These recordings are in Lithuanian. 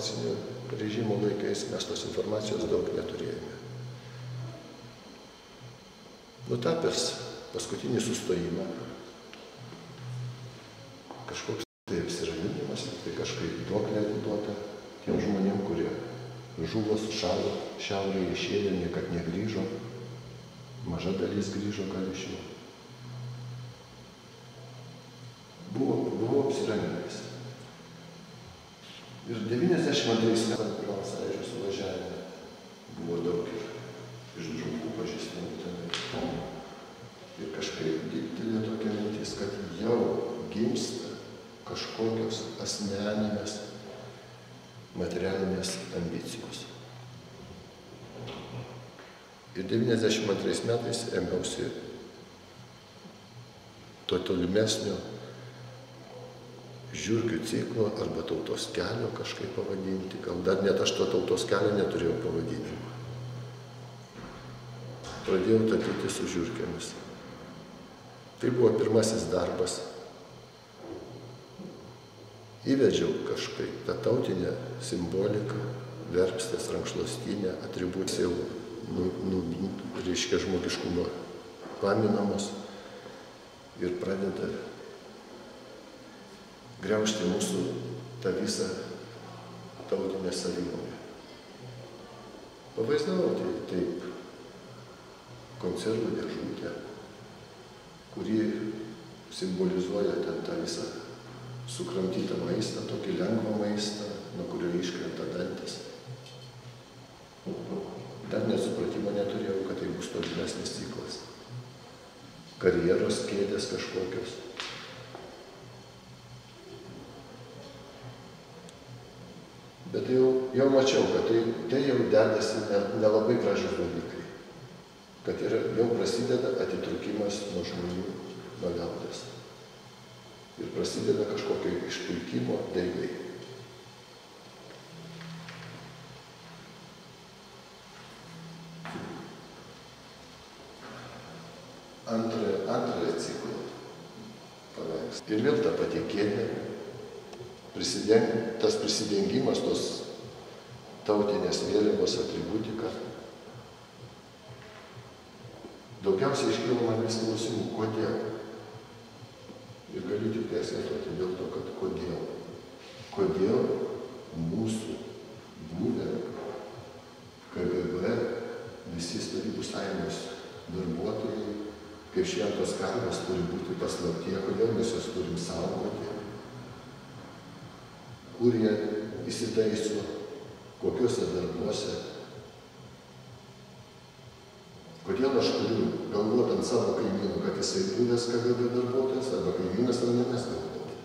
okupacinio režimo laikais mes tos informacijos daug neturėjome. Nutapęs paskutinį sustojimą, kažkoks tai apsiraminimas, tai kažkaip duoklė atiduota tiem žmonėm, kurie žuvo, sušalo šiaurėje, išėjo, niekad negrįžo. Maža dalis grįžo gal iš jų. Buvo apsiraminęs. Ir 92 metais Sąjūdžio suvažiavime buvo daug ir iš draugų pažįstamų tenai. Ir kažkaip didelė tokia mintis, kad jau gimsta kažkokios asmeninės materialinės ambicijos. Ir 92 metais ėmiausi to tolimesnio žiurkių ciklo arba tautos kelio kažkaip pavadinti. Gal dar net aš to tautos kelio neturėjau pavadinimo. Pradėjau tapyti su žiurkėmis. Tai buvo pirmasis darbas. Įvedžiau kažkaip tą tautinę simboliką, verpstės, rankšluostinę, atribuciją, reiškia žmogiškumo paminamos ir pradeda griaužti mūsų tą visą tautinę savimonę. Pavaizdavau taip konservų dėžutę, kuri simbolizuoja tą visą sukramtytą maistą, tokį lengvą maistą, nuo kurio iškrenta dantis. Dar nesupratimo neturėjau, kad tai bus tolimesnis ciklas. Karjeros kėdės kažkokios. Bet jau mačiau, kad tai jau dedasi nelabai gražus dalykai. Kad jau prasideda atitrukimas nuo žmonių, nuo liaudės. Ir prasideda kažkokio išpuikimo daigai. Antrąją ciklą paveiks. Ir vėl ta pati kėdė, tas prisidengimas, tos tautinės vėliavos atributika. Daugiausiai iškyla man vis klausimų, kodėl. Ir galiu tik atsakyti dėl to, kad kodėl. Kodėl mūsų buvę KGB visi Tarybų Sąjungos darbuotojai, kaip šventos karvės, turi būti paslaptyje, kodėl mes juos turim saugoti, kur jie įsitaiso, kokiuose darbuose. Kodėl aš turiu galvoti ant savo kaimynų, kad jisai buvęs KGB darbuotojas, arba kaimynas ar ne mes galvoti.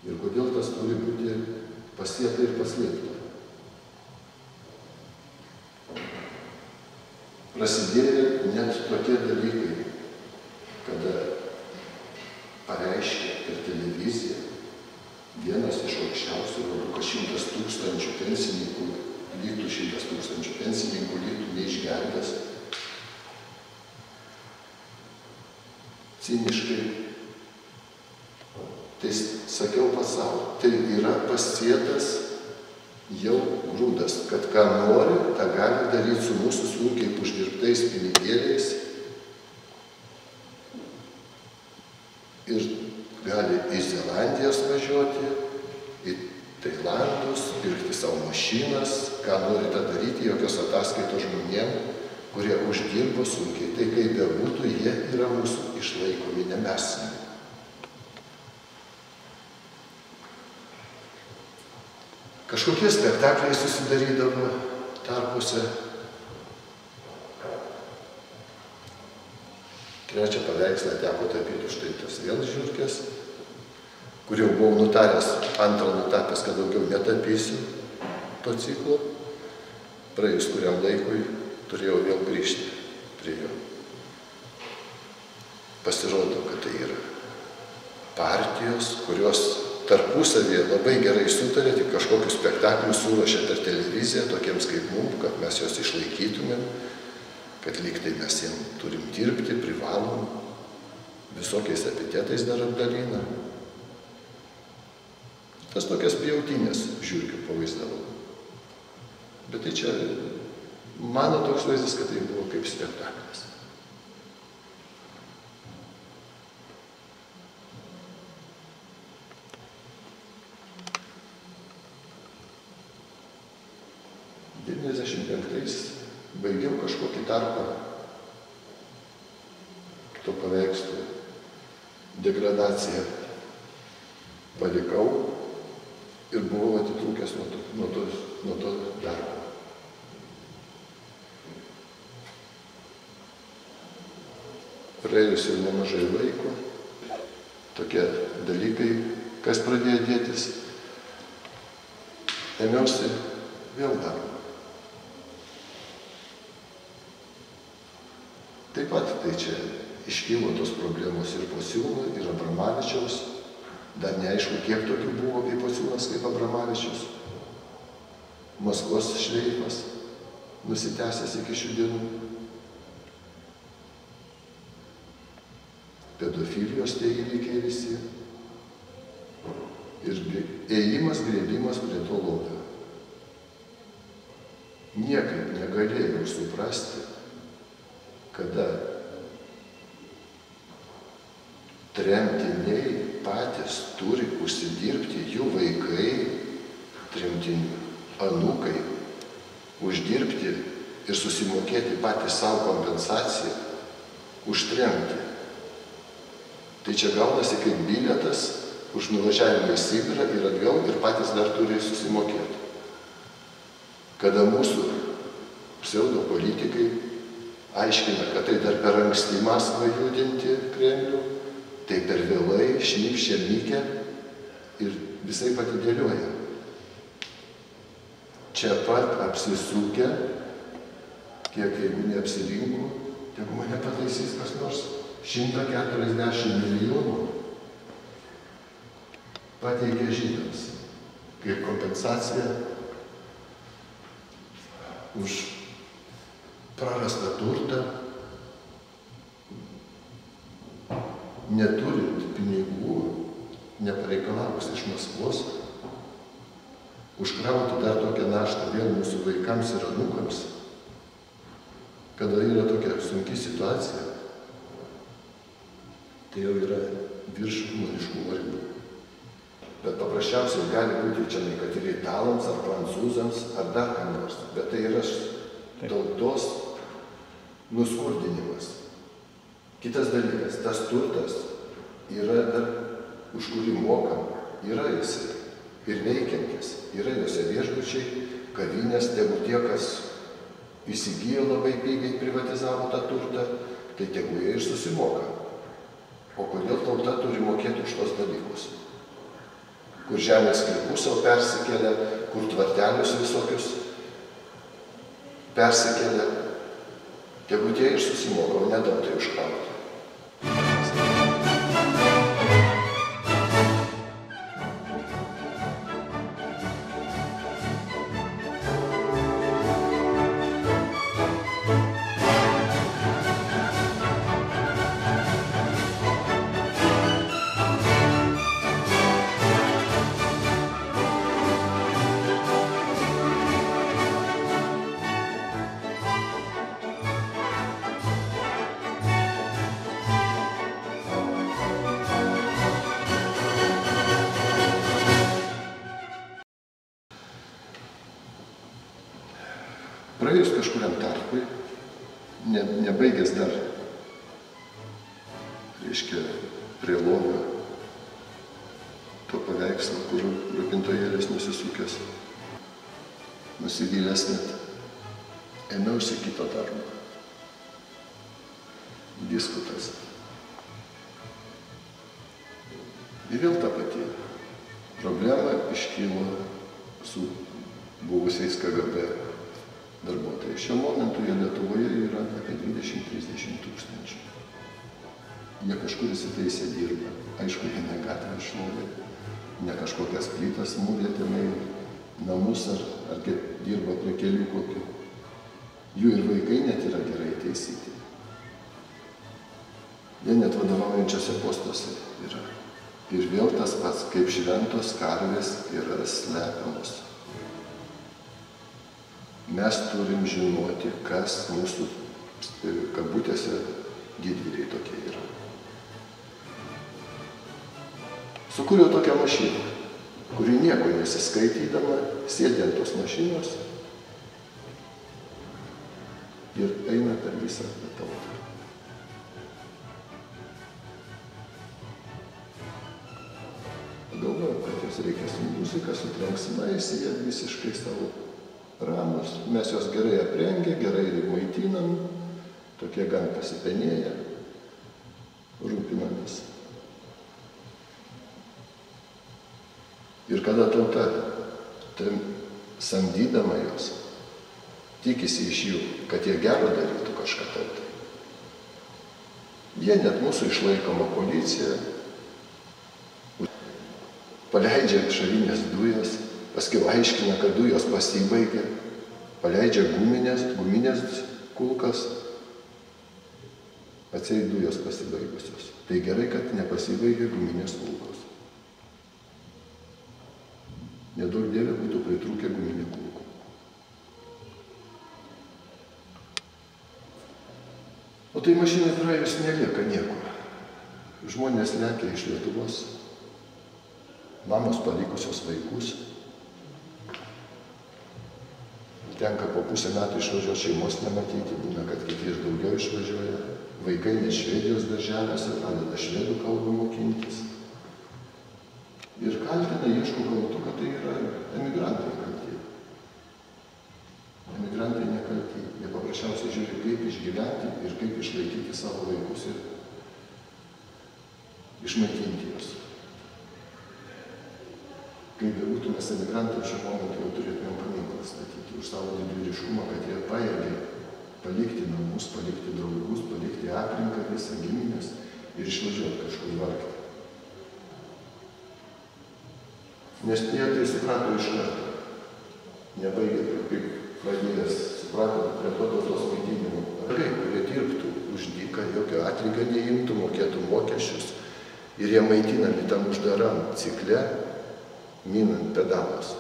Ir kodėl tas turi būti pasiekta ir paslėpta. Prasidėjo net tokie dalykai, kada pareiškė per televiziją vienas iš aukščiausių Europoje 100 000 pensininkų litų, 100 000 pensininkų litų neišgelbės. Ciniškai. Tai sakiau pasauliu, tai yra pasėtas jau grūdas, kad ką nori, tą gali daryti su mūsų sunkiai uždirbtais pinigėliais. Ir gali į Zelandijas važiuoti, į Tailandus, pirkti savo mašinas, ką nori tą daryti, jokios ataskaitos žmonėm, kurie uždirbo sunkiai. Tai kaip bebūtų, jie yra mūsų išlaikomi, ne mes. Kažkokie spektakliai susidarydavo tarpuose. Trečią paveikslą teko tapyti štai tas vėl žiurkės, kur jau buvau nutaręs, antrą nutapęs, kad daugiau netapysiu to ciklo. Praėjus kuriam laikui turėjau vėl grįžti prie jo. Pasirodo, kad tai yra partijos, kurios tarpusavėje labai gerai sutarė, tik kažkokius spektaklius suruošė per televiziją, tokiems kaip mums, kad mes juos išlaikytumėm, kad lyg tai mes jiems turim dirbti, privalom, visokiais epitetais dar apdalina. Tas tokias pjautinės žiurkių pavaizdavau. Bet tai čia mano toks vaizdas, kad tai buvo kaip spektaklis. Baigiau kažkokį tarpą to paveikslo, degradaciją palikau ir buvau atitrūkęs nuo to darbo. Praėjus jau nemažai laiko, tokie dalykai, kas pradėjo dėtis, ėmiausi vėl darbo. Taip pat tai čia iškilo tos problemos ir Pociūno, ir Abramavičiaus. Dar neaišku, kiek tokių buvo kaip Pociūnas, kaip Abramavičius. Maskvos šleifas nusitęsęs iki šių dienų. Pedofilijos tie įvykiai visi. Ir ėjimas, grėbimas prie to lobio. Niekaip negalėjau suprasti, kada tremtiniai patys turi užsidirbti, jų vaikai, tremtinių anūkai, uždirbti ir susimokėti patys savo kompensaciją už tremtį. Tai čia gaunasi kaip bilietas už nuvažiavimą į Sibirą ir atgal ir patys dar turi susimokėti. Kada mūsų pseudo politikai aiškina, kad tai dar per anksti Maskvą judinti Kremlių, tai per vėlai, šnypščia mykia ir visai atidėlioja. Čia pat apsisukę, kiek jeigu neapsirinko, tegu mane pataisys kas nors, 140 milijonų pateikė žydams kaip kompensacija už prarastą turtą, neturint pinigų, nepareikalavus iš Maskvos, užkrauti dar tokią naštą vėl mūsų vaikams ir anūkams, kada yra tokia sunki situacija, tai jau yra virš žmoniškumo ribų. Bet paprasčiausiai gali būti čia ne kad ir italams, ar prancūzams, ar dar ką nors, bet tai yra tautos nuskurdinimas. Kitas dalykas, tas turtas yra dar, už kurį mokam, yra jisai ir veikiantis. Yra jose viešbučiai, kavinės, tegu tie, kas įsigijo labai pigiai, privatizavo tą turtą, tai tegu jie ir susimoka. O kodėl tauta turi mokėti už tos dalykus? Kur žemės sklypus savo persikelia, kur tvartelius visokius persikelia, tegu tie ir susimoka, o nedaug tai užkrauti. Praėjus kažkuriam tarpui, nebaigęs dar, reiškia, prie lovio to paveikslo, kur rūpintojėlis nusisukęs, nusivylęs net, ėmiausi kito darbo. Diskutas. Ir vėl ta pati problema iškilo su buvusiais KGB darbuotojai. Šiuo momentu jie Lietuvoje yra apie 20-30 tūkstančių. Jie kažkur įsitaisę dirba. Aišku, jie ne gatvę šlovė, ne kažkokias plytas mūvė tenai namus ar dirba prie kelių kokių. Jų ir vaikai net yra gerai taisyti. Jie net vadovaujančiose postuose yra. Ir vėl tas pats, kaip šventos karvės yra slepiamos. mes turim žinoti, kas mūsų, kabutėse, didvyriai tokie yra. Sukūriau tokią mašiną, kuri nieko nesiskaitydama, sėdi ant tos mašinos ir eina per visą tautą. Galvoju, kad jos reikia su muzika, su trenksmais, jie visiškai savo ramus. Mes jos gerai aprengę, gerai maitinam, tokie gan pasipenėję, rūpinamės. Ir kada tauta, samdydama jos, tikisi iš jų, kad jie gero darytų kažką tautai. Jie net mūsų išlaikoma policija paleidžia šavinės dujas, paskiau aiškina, kad dujos pasibaigė, paleidžia guminės kulkas, atseit dujos pasibaigusios. Tai gerai, kad nepasibaigė guminės kulkos. Nedaug dievė būtų pritrūkę guminių kulkų. O tai mašinai praėjus nelieka nieko. Žmonės lekia iš Lietuvos, mamos palikusios vaikus. Tenka po pusę metų išvažiuoti šeimos nematyti, būna, kad kiti ir daugiau išvažiuoja. Vaikai net Švedijos darželiuose pradeda švedų kalbą mokintis. Ir kaltina, ieško kaltų, kad tai yra emigrantai kalti. Emigrantai nekalti. Jie paprasčiausiai žiūri, kaip išgyventi ir kaip išlaikyti savo vaikus ir išmaitinti juos. Kaip bebūtų, mes emigrantai šiuo momentu jau turėtumėm paminklą statyti už savo didvyriškumą, kad jie pajėgė palikti namus, palikti draugus, palikti aplinką, visą giminės ir išvažiuoti kažkur vargti. Nes jie tai suprato iš karto. Nebaigė, kaip pradėjęs, suprato prie to tautos maitinimo. Kai kurie dirbtų už dyką, jokio atlygio neimtų, mokėtų mokesčius ir jie maitinami tam uždaram cikle, minant pedalus.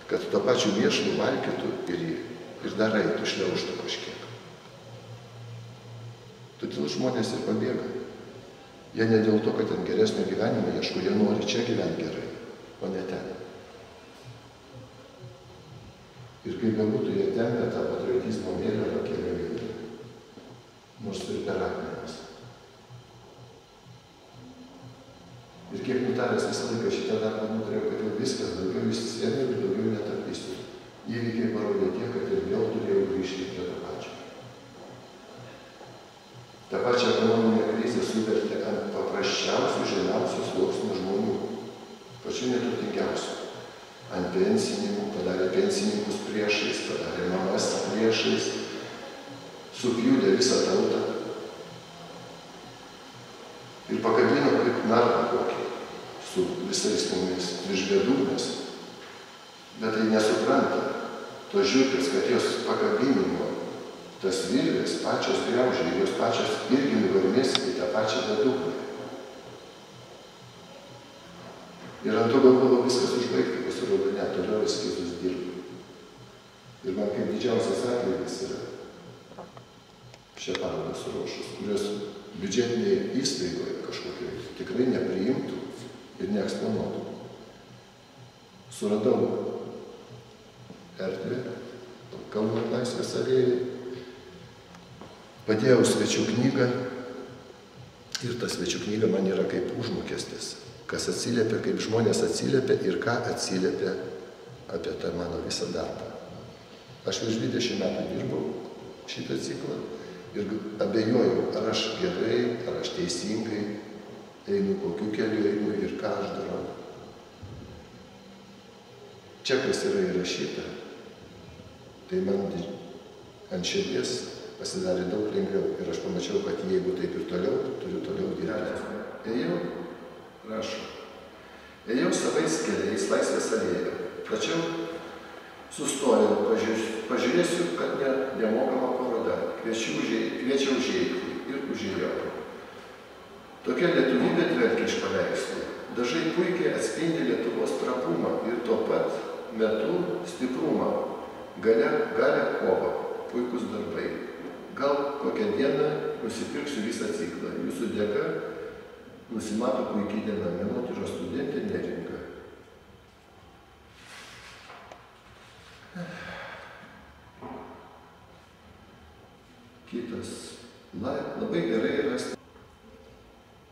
Kad to pačiu mėšlu valgytų ir dar eitų, šliaužtų kažkiek. Todėl žmonės ir pabėga. Jie ne dėl to, kad ten geresnio gyvenimo ieško, jie nori čia gyventi gerai, o ne ten. Ir kaip bebūtų, jie tempia tą patriotizmo vėliavą kelią, nors ir per akmenis. Ir kiek nutaręs visą laiką šitą darbą nutarėjau, kad jau viskas, daugiau įsisėmė ir daugiau netapysiu. Įvykiai parodė tiek, kad ir vėl turėjau grįžti prie to pačio. Ta pačia ekonominė krizė suvertė ant paprasčiausių, žemiausių sluoksnių žmonių, pačių neturtingiausių. Ant pensininkų, padarė pensininkus priešais, padarė mamas priešais, supjūdė visą tautą ir pakabino kaip narvą kokį su visais mumis virš bedugnes. Bet tai nesupranta tos žiūrkės, kad jos pakabinimo tas virvės pačios griaužia ir jos pačios irgi nuvarmės į tą pačią bedugnę. Ir ant to galvoju viskas užbaigti, pasirodo, ne, toliau eskizas dirba. Ir man kaip didžiausias atlygis yra šią parodą suruošus, kurios biudžetinėje įstaigoje kažkokiai tikrai nepriimtų ir neeksponuotų. Suradau erdvę, kalbant Laisvės alėjai, padėjau svečių knygą ir ta svečių knyga man yra kaip užmokestis, kas atsiliepia, kaip žmonės atsiliepia ir ką atsiliepia apie tą mano visą darbą. Aš virš 20 metų dirbau šitą ciklą ir abejojau, ar aš gerai, ar aš teisingai einu, kokiu keliu einu ir ką aš darau. Čia, kas yra įrašyta, tai man ant širdies pasidarė daug lengviau ir aš pamačiau, kad jeigu taip ir toliau, turiu toliau dirbti. Ėjau, rašau, ėjau savais keliais Laisvės alėją, tačiau sustojau, pažiūrėsiu, kad nemokama paroda, kviečia užeiti ir užėjau. Tokia lietuvybė tverkia iš paveikslų, dažai puikiai atspindi Lietuvos trapumą ir tuo pat metu stiprumą, galią kovą, puikus darbai. Gal kokią dieną nusipirksiu visą ciklą. Jūsų dėka nusimato puikiai diena, menotyros studentė Neringa. Kitas. Labai gerai rasti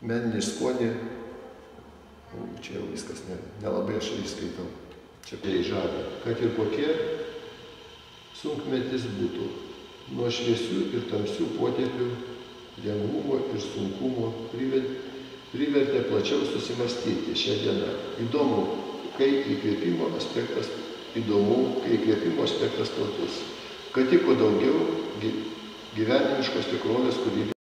meninį skonį. Čia jau viskas nelabai aš įskaitau. Čia tai žada, kad ir kokie sunkmetis būtų. Nuo šviesių ir tamsių potėpių, lengvumo ir sunkumo privertė plačiau susimastyti šią dieną. Įdomu, kai įkvėpimo aspektas platus. Kad tik kuo daugiau gyvenimiškos tikrovės, kuri